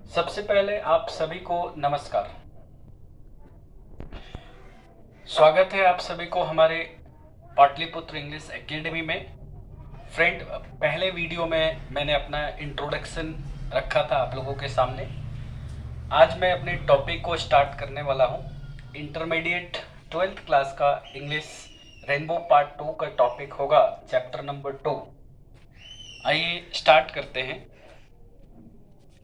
सबसे पहले आप सभी को नमस्कार। स्वागत है आप सभी को हमारे पाटलिपुत्र इंग्लिश एकेडमी में। फ्रेंड, पहले वीडियो में मैंने अपना इंट्रोडक्शन रखा था आप लोगों के सामने। आज मैं अपने टॉपिक को स्टार्ट करने वाला हूँ। इंटरमीडिएट 12th क्लास का इंग्लिश रेनबो पार्ट 2 का टॉपिक होगा चैप्टर नंबर 2। आइए स्टार्ट करते हैं।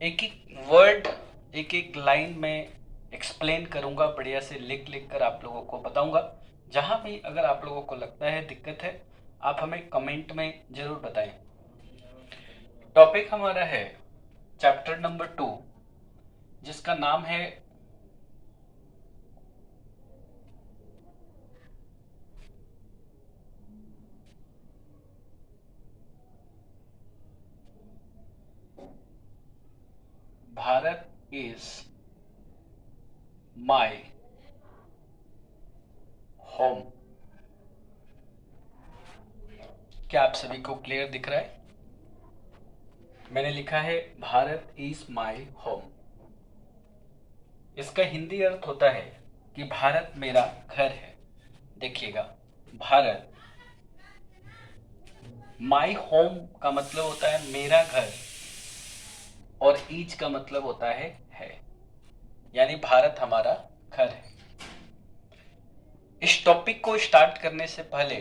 एक एक वर्ड, एक एक लाइन में एक्सप्लेन करूंगा, बढ़िया से लिख लिख कर आप लोगों को बताऊंगा। जहां भी अगर आप लोगों को लगता है दिक्कत है, आप हमें कमेंट में जरूर बताएं। टॉपिक हमारा है चैप्टर नंबर 2, जिसका नाम है भारत इज माय होम। क्या आप सभी को क्लियर दिख रहा है? मैंने लिखा है भारत इज माय होम। इसका हिंदी अर्थ होता है कि भारत मेरा घर है। देखिएगा, भारत, माई होम का मतलब होता है मेरा घर, और ईज का मतलब होता है, यानी भारत हमारा घर है। इस टॉपिक को स्टार्ट करने से पहले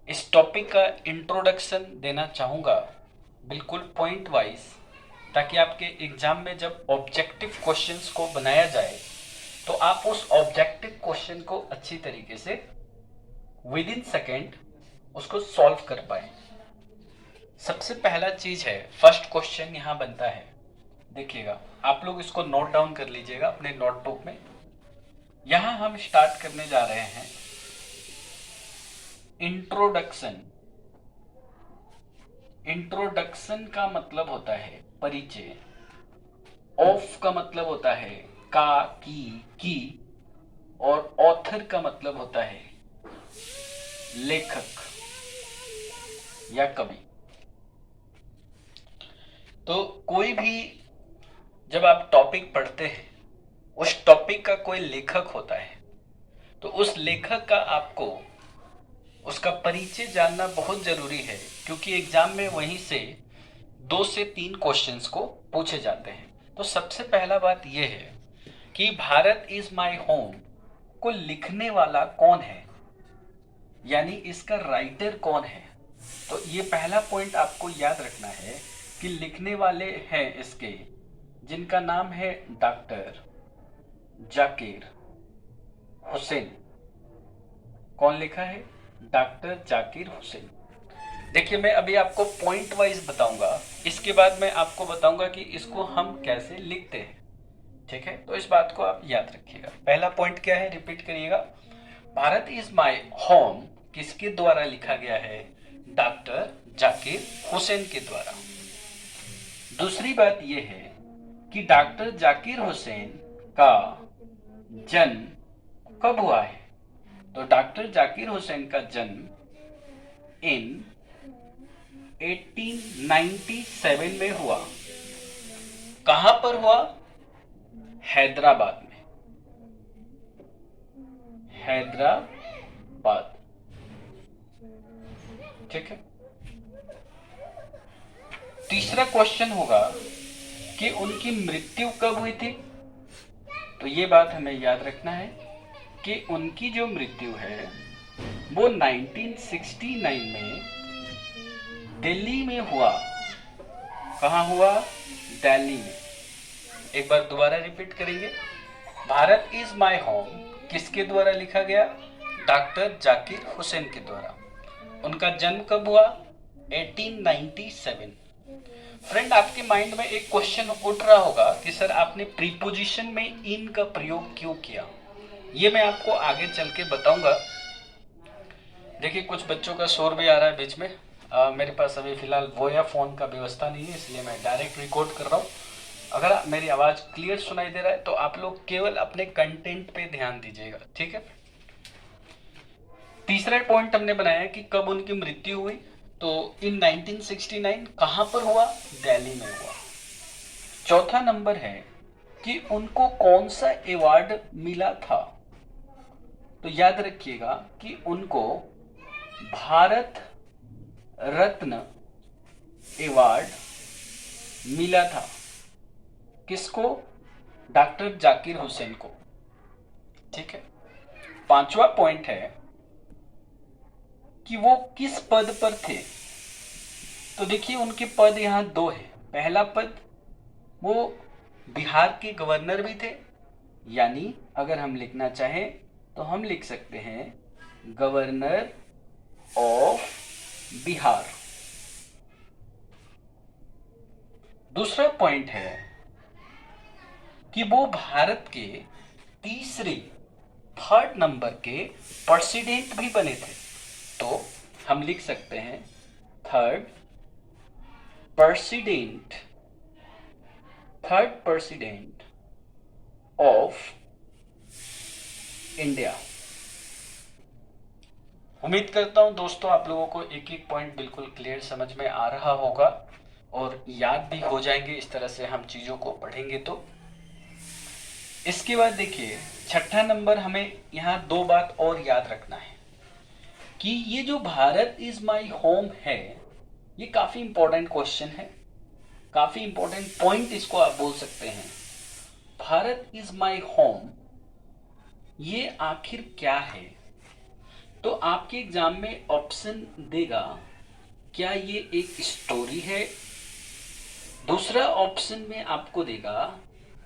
इस टॉपिक का इंट्रोडक्शन देना चाहूंगा, बिल्कुल पॉइंट वाइज, ताकि आपके एग्जाम में जब ऑब्जेक्टिव क्वेश्चंस को बनाया जाए तो आप उस ऑब्जेक्टिव क्वेश्चन को अच्छी तरीके से विद इन सेकेंड उसको सॉल्व कर पाए। सबसे पहला चीज है, फर्स्ट क्वेश्चन यहां बनता है। देखिएगा, आप लोग इसको नोट डाउन कर लीजिएगा अपने नोटबुक में। यहां हम स्टार्ट करने जा रहे हैं इंट्रोडक्शन। इंट्रोडक्शन का मतलब होता है परिचय। ऑफ का मतलब होता है का, की, और ऑथर का मतलब होता है लेखक या कवि। तो कोई भी जब आप टॉपिक पढ़ते हैं, उस टॉपिक का कोई लेखक होता है, तो उस लेखक का आपको उसका परिचय जानना बहुत जरूरी है, क्योंकि एग्जाम में वहीं से 2 से 3 क्वेश्चंस को पूछे जाते हैं। तो सबसे पहला बात यह है कि भारत इज माय होम को लिखने वाला कौन है, यानी इसका राइटर कौन है। तो ये पहला पॉइंट आपको याद रखना है कि लिखने वाले हैं इसके, जिनका नाम है डॉक्टर जाकिर हुसैन। कौन लिखा है? डॉक्टर जाकिर हुसैन। देखिए, मैं अभी आपको पॉइंट वाइज बताऊंगा, इसके बाद मैं आपको बताऊंगा कि इसको हम कैसे लिखते हैं। ठीक है, तो इस बात को आप याद रखिएगा। पहला पॉइंट क्या है, रिपीट करिएगा। भारत इज माय होम किसके द्वारा लिखा गया है? डॉक्टर जाकिर हुसैन के द्वारा। दूसरी बात यह है कि डॉक्टर जाकिर हुसैन का जन्म कब हुआ है? तो डॉक्टर जाकिर हुसैन का जन्म इन 1897 में हुआ। कहां पर हुआ? हैदराबाद में। हैदराबाद, ठीक है। तीसरा क्वेश्चन होगा कि उनकी मृत्यु कब हुई थी। तो ये बात हमें याद रखना है कि उनकी जो मृत्यु है वो 1969 में दिल्ली में हुआ। कहां हुआ? दिल्ली में। एक बार दोबारा रिपीट करेंगे। भारत इज माय होम किसके द्वारा लिखा गया? डॉक्टर जाकिर हुसैन के द्वारा। उनका जन्म कब हुआ? 1897। फ्रेंड, आपके माइंड में एक क्वेश्चन उठ रहा होगा कि सर आपने प्रीपोजिशन में इन का प्रयोग क्यों किया। ये मैं आपको आगे चल के बताऊंगा। देखिए, कुछ बच्चों का शोर भी आ रहा है बीच में। मेरे पास अभी फिलहाल वोया फोन का व्यवस्था नहीं है, इसलिए मैं डायरेक्ट रिकॉर्ड कर रहा हूँ। अगर मेरी आवाज क्लियर सुनाई दे रहा है तो आप लोग केवल अपने कंटेंट पे ध्यान दीजिएगा, ठीक है। तीसरा पॉइंट हमने बनाया कि कब उनकी मृत्यु हुई। तो इन 1969 कहां पर हुआ? दिल्ली में हुआ। चौथा नंबर है कि उनको कौन सा अवार्ड मिला था। तो याद रखिएगा कि उनको भारत रत्न अवार्ड मिला था। किसको? डॉक्टर जाकिर हुसैन को। ठीक है। पांचवा पॉइंट है कि वो किस पद पर थे। तो देखिए उनके पद यहां दो है। पहला पद, वो बिहार के गवर्नर भी थे, यानी अगर हम लिखना चाहें तो हम लिख सकते हैं गवर्नर ऑफ बिहार। दूसरा पॉइंट है कि वो भारत के थर्ड नंबर के प्रेसिडेंट भी बने थे। तो हम लिख सकते हैं थर्ड प्रेसिडेंट ऑफ इंडिया। उम्मीद करता हूं दोस्तों आप लोगों को एक एक पॉइंट बिल्कुल क्लियर समझ में आ रहा होगा और याद भी हो जाएंगे इस तरह से हम चीजों को पढ़ेंगे तो। इसके बाद देखिए छठा नंबर, हमें यहाँ दो बात और याद रखना है कि ये जो भारत इज माई होम है, ये काफी इंपॉर्टेंट क्वेश्चन है, काफी इंपॉर्टेंट पॉइंट इसको आप बोल सकते हैं। भारत इज माई होम, ये आखिर क्या है? तो आपके एग्जाम में ऑप्शन देगा, क्या ये एक स्टोरी है? दूसरा ऑप्शन में आपको देगा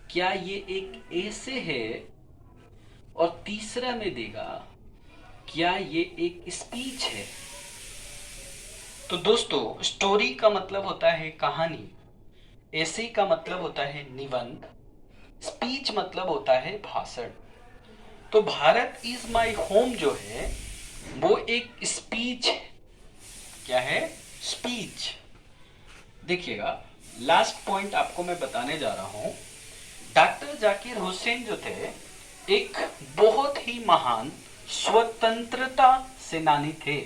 क्या ये एक ऐसे है? और तीसरा में देगा क्या ये एक स्पीच है? तो दोस्तों स्टोरी का मतलब होता है कहानी, ऐसे का मतलब होता है निबंध, स्पीच मतलब होता है भाषण। तो भारत इज माई होम जो है वो एक स्पीच है। क्या है? स्पीच। देखिएगा लास्ट पॉइंट आपको मैं बताने जा रहा हूं। डॉक्टर जाकिर हुसैन जो थे एक बहुत ही महान स्वतंत्रता सेनानी थे।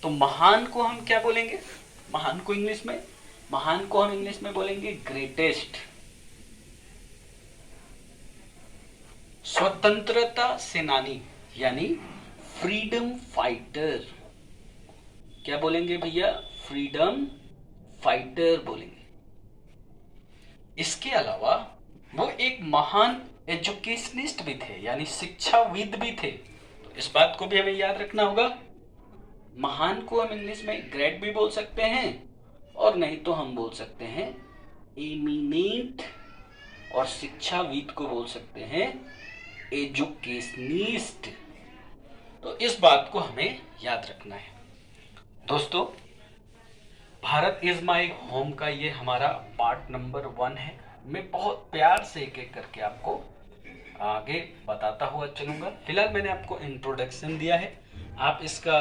तो महान को हम क्या बोलेंगे? महान को इंग्लिश में बोलेंगे ग्रेटेस्ट। स्वतंत्रता सेनानी यानी फ्रीडम फाइटर। क्या बोलेंगे भैया? फ्रीडम फाइटर बोलेंगे। इसके अलावा वो एक महान एजुकेशनिस्ट भी थे, यानी शिक्षाविद भी थे। तो इस बात को भी हमें याद रखना होगा। महान को हम इंग्लिश में ग्रेट भी बोल सकते हैं और नहीं तो हम बोल सकते हैं एमिनेंट, और शिक्षाविद को बोल सकते हैं एजुकेशनिस्ट। तो इस बात को हमें याद रखना है। दोस्तों भारत इज माई होम का ये हमारा पार्ट नंबर 1 है। मैं बहुत प्यार से एक एक करके आपको आगे बताता हुआ चलूंगा। फिलहाल मैंने आपको इंट्रोडक्शन दिया है, आप इसका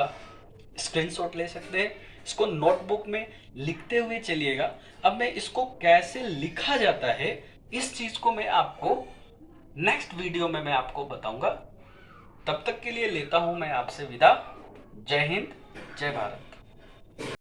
स्क्रीनशॉट ले सकते हैं, इसको नोटबुक में लिखते हुए चलिएगा। अब मैं इसको कैसे लिखा जाता है इस चीज को मैं आपको नेक्स्ट वीडियो में मैं आपको बताऊंगा। तब तक के लिए लेता हूं मैं आपसे विदा। जय हिंद, जय भारत।